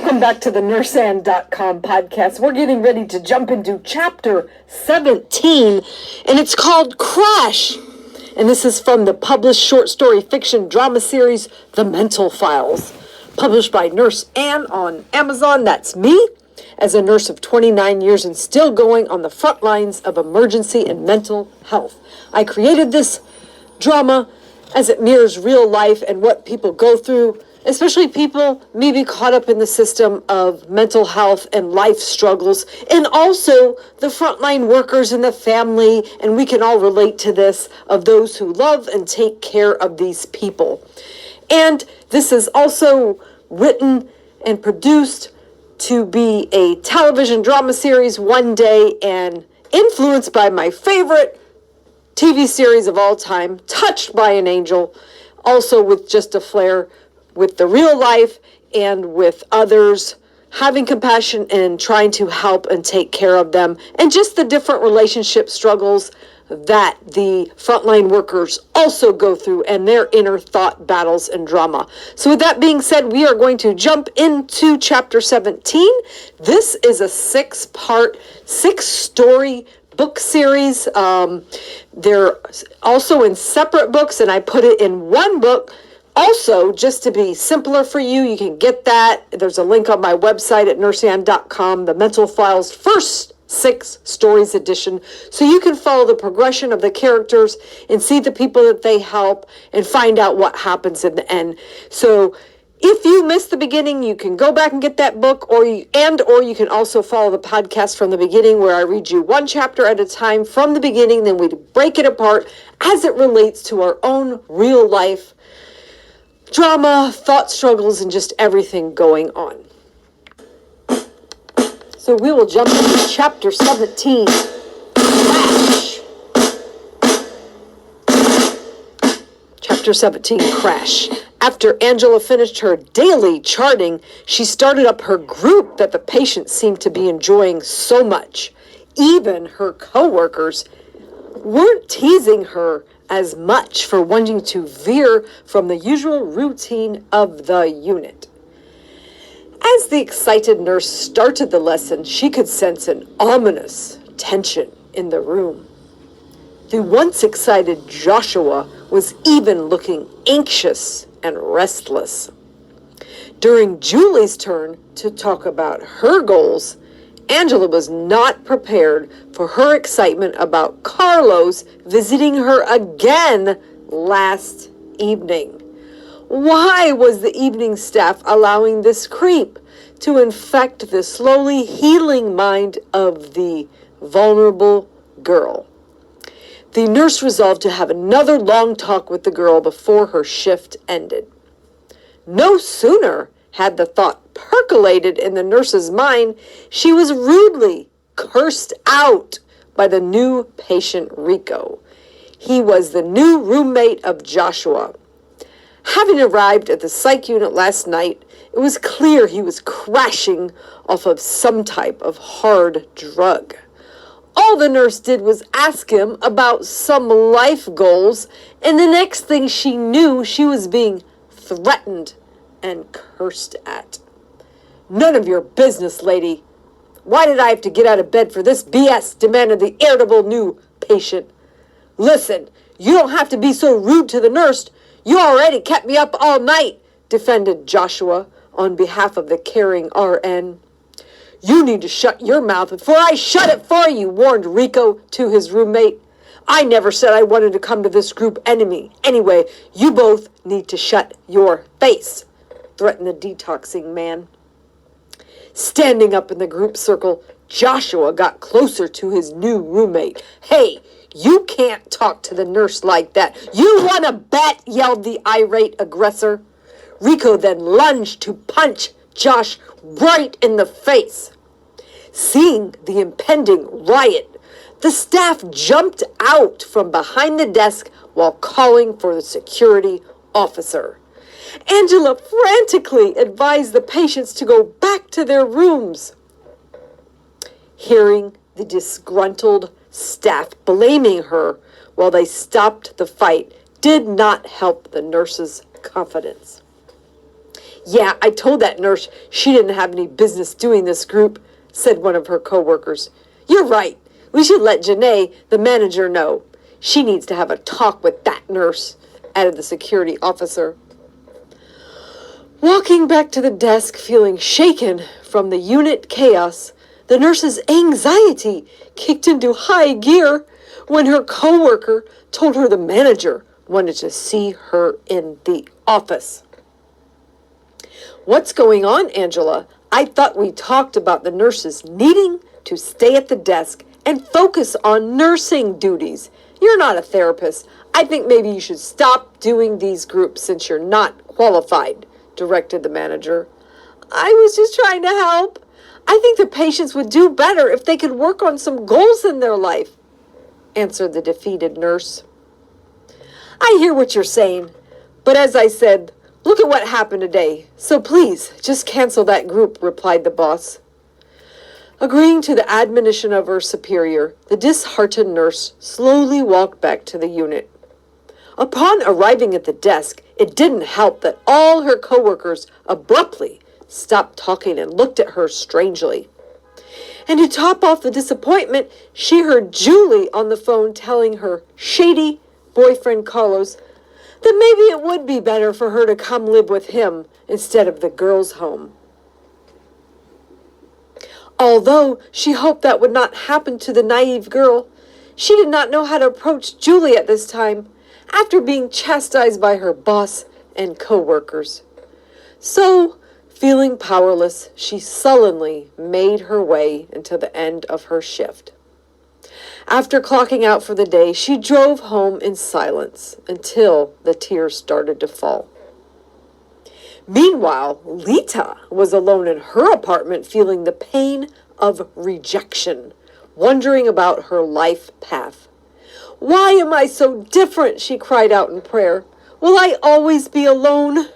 Welcome back to the nurseand.com podcast. We're getting ready to jump into chapter 17, and it's called Crash. And this is from the published short story fiction drama series, The Mental Files, published by Nurse Ann on Amazon. That's me, as a nurse of 29 years and still going on the front lines of emergency and mental health. I created this drama as it mirrors real life and what people go through, especially people maybe caught up in the system of mental health and life struggles, and also the frontline workers and the family, and we can all relate to this, of those who love and take care of these people. And this is also written and produced to be a television drama series one day, and influenced by my favorite TV series of all time, Touched by an Angel, also with just a flair with the real life and with others, having compassion and trying to help and take care of them, and just the different relationship struggles that the frontline workers also go through and their inner thought battles and drama. So with that being said, we are going to jump into chapter 17. This is a 6-story book series. They're also in separate books, and I put it in one book. Also, just to be simpler for you, you can get that. There's a link on my website at nurseand.com, the Mental Files First 6 Stories edition, so you can follow the progression of the characters and see the people that they help and find out what happens in the end. So if you missed the beginning, you can go back and get that book, or you can also follow the podcast from the beginning, where I read you one chapter at a time from the beginning, then we break it apart as it relates to our own real life drama, thought struggles, and just everything going on. So we will jump into chapter 17, Crash. Chapter 17, Crash. After Angela finished her daily charting, she started up her group that the patients seemed to be enjoying so much. Even her coworkers weren't teasing her as much for wanting to veer from the usual routine of the unit. As the excited nurse started the lesson, she could sense an ominous tension in the room. The once excited Joshua was even looking anxious and restless. During Julie's turn to talk about her goals, Angela was not prepared for her excitement about Carlos visiting her again last evening. Why was the evening staff allowing this creep to infect the slowly healing mind of the vulnerable girl? The nurse resolved to have another long talk with the girl before her shift ended. No sooner had the thought percolated in the nurse's mind, she was rudely cursed out by the new patient, Rico. He was the new roommate of Joshua. Having arrived at the psych unit last night, it was clear he was crashing off of some type of hard drug. All the nurse did was ask him about some life goals, and the next thing she knew, she was being threatened and cursed at. "None of your business, lady. Why did I have to get out of bed for this BS?" demanded the irritable new patient. "Listen, you don't have to be so rude to the nurse. You already kept me up all night," defended Joshua on behalf of the caring RN. "You need to shut your mouth before I shut it for you," warned Rico to his roommate. "I never said I wanted to come to this group anyway, you both need to shut your face," threatened the detoxing man. Standing up in the group circle, Joshua got closer to his new roommate. "Hey, you can't talk to the nurse like that. You want to bet?" yelled the irate aggressor. Rico then lunged to punch Josh right in the face. Seeing the impending riot, the staff jumped out from behind the desk while calling for the security officer. Angela frantically advised the patients to go back to their rooms. Hearing the disgruntled staff blaming her while they stopped the fight did not help the nurse's confidence. "Yeah, I told that nurse she didn't have any business doing this group," said one of her coworkers. "You're right. We should let Janae, the manager, know. She needs to have a talk with that nurse," added the security officer. Walking back to the desk, feeling shaken from the unit chaos, the nurse's anxiety kicked into high gear when her coworker told her the manager wanted to see her in the office. "What's going on, Angela? I thought we talked about the nurses needing to stay at the desk and focus on nursing duties. You're not a therapist. I think maybe you should stop doing these groups since you're not qualified," directed the manager. "I was just trying to help. I think the patients would do better if they could work on some goals in their life," answered the defeated nurse. "I hear what you're saying, but as I said, look at what happened today. So please, just cancel that group," replied the boss. Agreeing to the admonition of her superior, the disheartened nurse slowly walked back to the unit. Upon arriving at the desk, it didn't help that all her coworkers abruptly stopped talking and looked at her strangely. And to top off the disappointment, she heard Julie on the phone telling her shady boyfriend Carlos that maybe it would be better for her to come live with him instead of the girls' home. Although she hoped that would not happen to the naive girl, she did not know how to approach Julie at this time, after being chastised by her boss and co-workers. So, feeling powerless, she sullenly made her way until the end of her shift. After clocking out for the day, she drove home in silence until the tears started to fall. Meanwhile, Lita was alone in her apartment feeling the pain of rejection, wondering about her life path. "Why am I so different?" she cried out in prayer. "Will I always be alone?"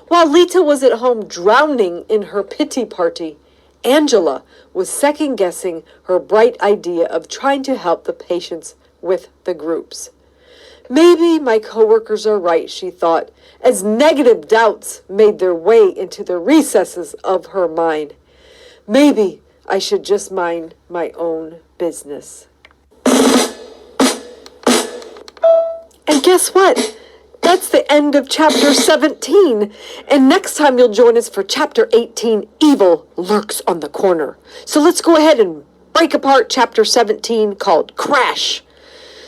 While Lita was at home drowning in her pity party, Angela was second-guessing her bright idea of trying to help the patients with the groups. "Maybe my coworkers are right," she thought, as negative doubts made their way into the recesses of her mind. "Maybe I should just mind my own business." And guess what? That's the end of chapter 17. And next time you'll join us for chapter 18, Evil Lurks on the Corner. So let's go ahead and break apart chapter 17 called Crash.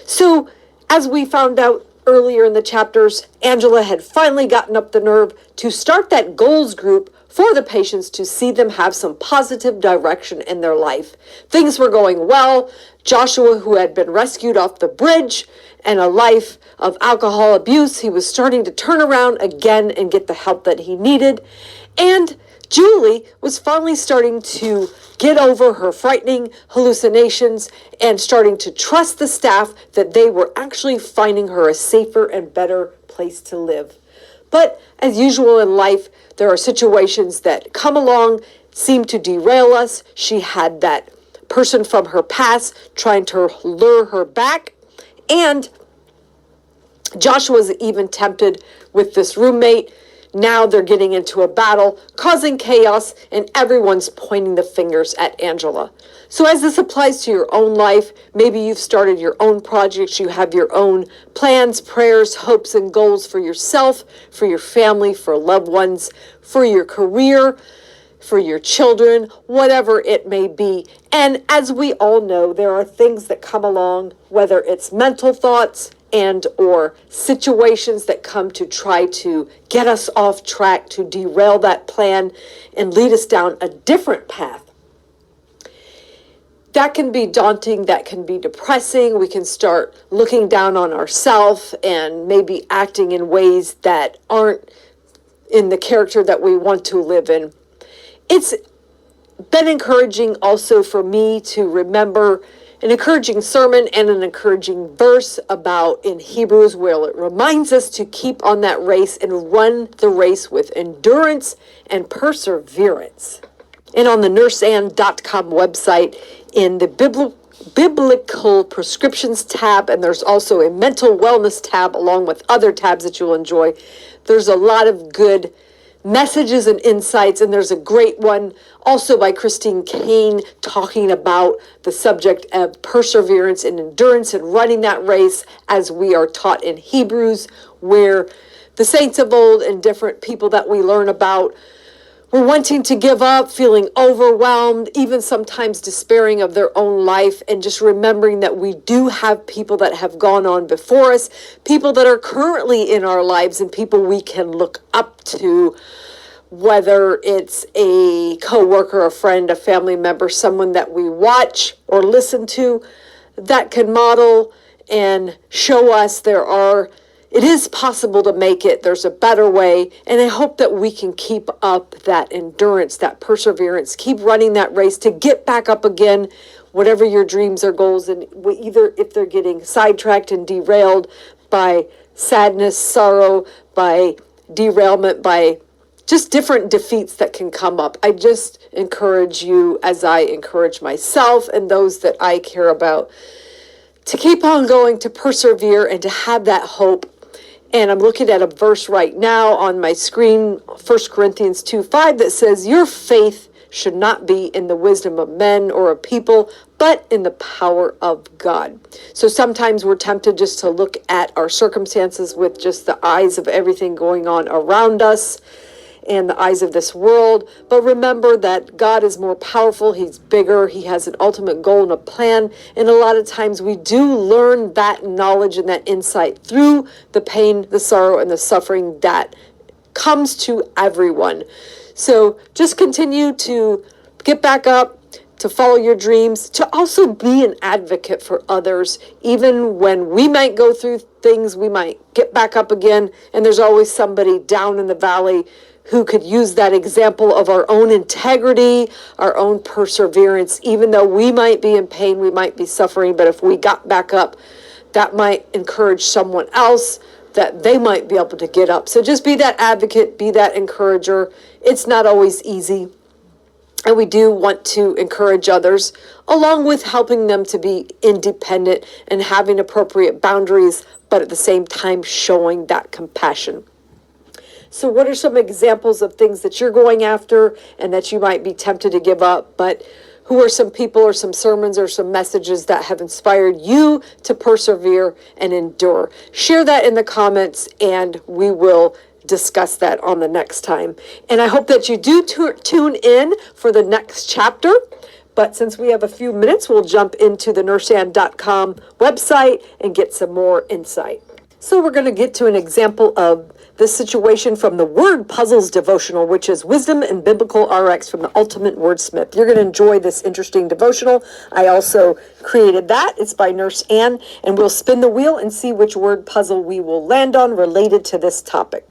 So, as we found out earlier in the chapters, Angela had finally gotten up the nerve to start that goals group for the patients to see them have some positive direction in their life. Things were going well. Joshua, who had been rescued off the bridge and a life of alcohol abuse, he was starting to turn around again and get the help that he needed. And Julie was finally starting to get over her frightening hallucinations and starting to trust the staff that they were actually finding her a safer and better place to live. But as usual in life, there are situations that come along, seem to derail us. She had that person from her past trying to lure her back, and Joshua was even tempted with this roommate. Now they're getting into a battle, causing chaos, and everyone's pointing the fingers at Angela. So as this applies to your own life, maybe you've started your own projects, you have your own plans, prayers, hopes, and goals for yourself, for your family, for loved ones, for your career, for your children, whatever it may be. And as we all know, there are things that come along, whether it's mental thoughts and or situations that come to try to get us off track, to derail that plan and lead us down a different path. That can be daunting, that can be depressing. We can start looking down on ourselves and maybe acting in ways that aren't in the character that we want to live in. It's been encouraging also for me to remember an encouraging sermon and an encouraging verse about in Hebrews where it reminds us to keep on that race and run the race with endurance and perseverance. And on the nurseann.com website, in the biblical prescriptions tab, and there's also a mental wellness tab along with other tabs that you'll enjoy, there's a lot of good messages and insights, and there's a great one also by Christine Kane talking about the subject of perseverance and endurance and running that race as we are taught in Hebrews, where the saints of old and different people that we learn about were wanting to give up, feeling overwhelmed, even sometimes despairing of their own life, and just remembering that we do have people that have gone on before us, people that are currently in our lives, and people we can look up to, whether it's a coworker, a friend, a family member, someone that we watch or listen to that can model and show us it is possible to make it. There's a better way. And I hope that we can keep up that endurance, that perseverance, keep running that race to get back up again, whatever your dreams or goals. And either if they're getting sidetracked and derailed by sadness, sorrow, by derailment, by just different defeats that can come up. I just encourage you, as I encourage myself and those that I care about, to keep on going, to persevere, and to have that hope. And I'm looking at a verse right now on my screen, 1 Corinthians 2:5, that says, your faith should not be in the wisdom of men or of people, but in the power of God. So sometimes we're tempted just to look at our circumstances with just the eyes of everything going on around us and the eyes of this world. But remember that God is more powerful. He's bigger. He has an ultimate goal and a plan. And a lot of times we do learn that knowledge and that insight through the pain, the sorrow, and the suffering that comes to everyone. So just continue to get back up, to follow your dreams, to also be an advocate for others. Even when we might go through things, we might get back up again. And there's always somebody down in the valley who could use that example of our own integrity, our own perseverance. Even though we might be in pain, we might be suffering, but if we got back up, that might encourage someone else that they might be able to get up. So just be that advocate, be that encourager. It's not always easy. And we do want to encourage others, along with helping them to be independent and having appropriate boundaries, but at the same time showing that compassion. So what are some examples of things that you're going after and that you might be tempted to give up, but who are some people or some sermons or some messages that have inspired you to persevere and endure? Share that in the comments and we will discuss that on the next time. And I hope that you do tune in for the next chapter. But since we have a few minutes, we'll jump into the nurseann.com website and get some more insight. So we're going to get to an example of this situation from the Word Puzzles devotional, which is Wisdom and Biblical RX from the Ultimate Wordsmith. You're going to enjoy this interesting devotional. I also created that. It's by Nurse Ann, and we'll spin the wheel and see which word puzzle we will land on related to this topic.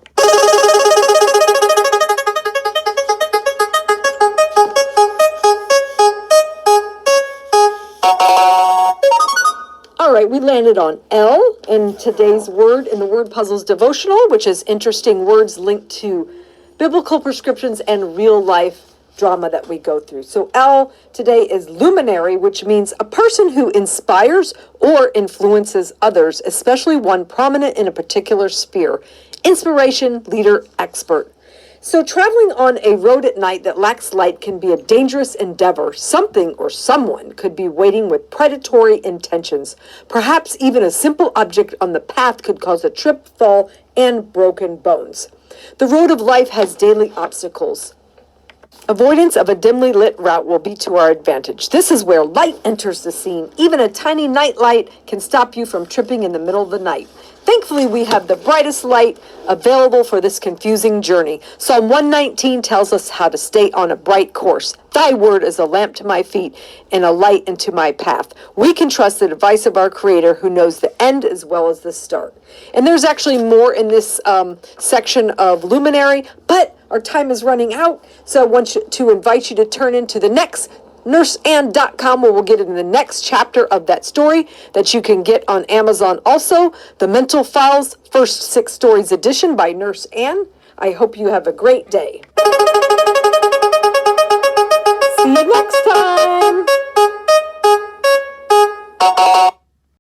All right, we landed on L in today's word in the Word Puzzles devotional, which is interesting words linked to biblical prescriptions and real life drama that we go through. So L today is luminary, which means a person who inspires or influences others, especially one prominent in a particular sphere. Inspiration, leader, expert. So traveling on a road at night that lacks light can be a dangerous endeavor. Something or someone could be waiting with predatory intentions. Perhaps even a simple object on the path could cause a trip, fall, and broken bones. The road of life has daily obstacles. Avoidance of a dimly lit route will be to our advantage. This is where light enters the scene. Even a tiny night light can stop you from tripping in the middle of the night. Thankfully, we have the brightest light available for this confusing journey. Psalm 119 tells us how to stay on a bright course. Thy word is a lamp to my feet and a light into my path. We can trust the advice of our Creator who knows the end as well as the start. And there's actually more in this section of Luminary, but our time is running out. So I want to invite you to turn into the next nurseann.com, where we'll get into the next chapter of that story that you can get on Amazon. Also, The Mental Files, First 6 Stories Edition by Nurse Ann. I hope you have a great day. See you next time.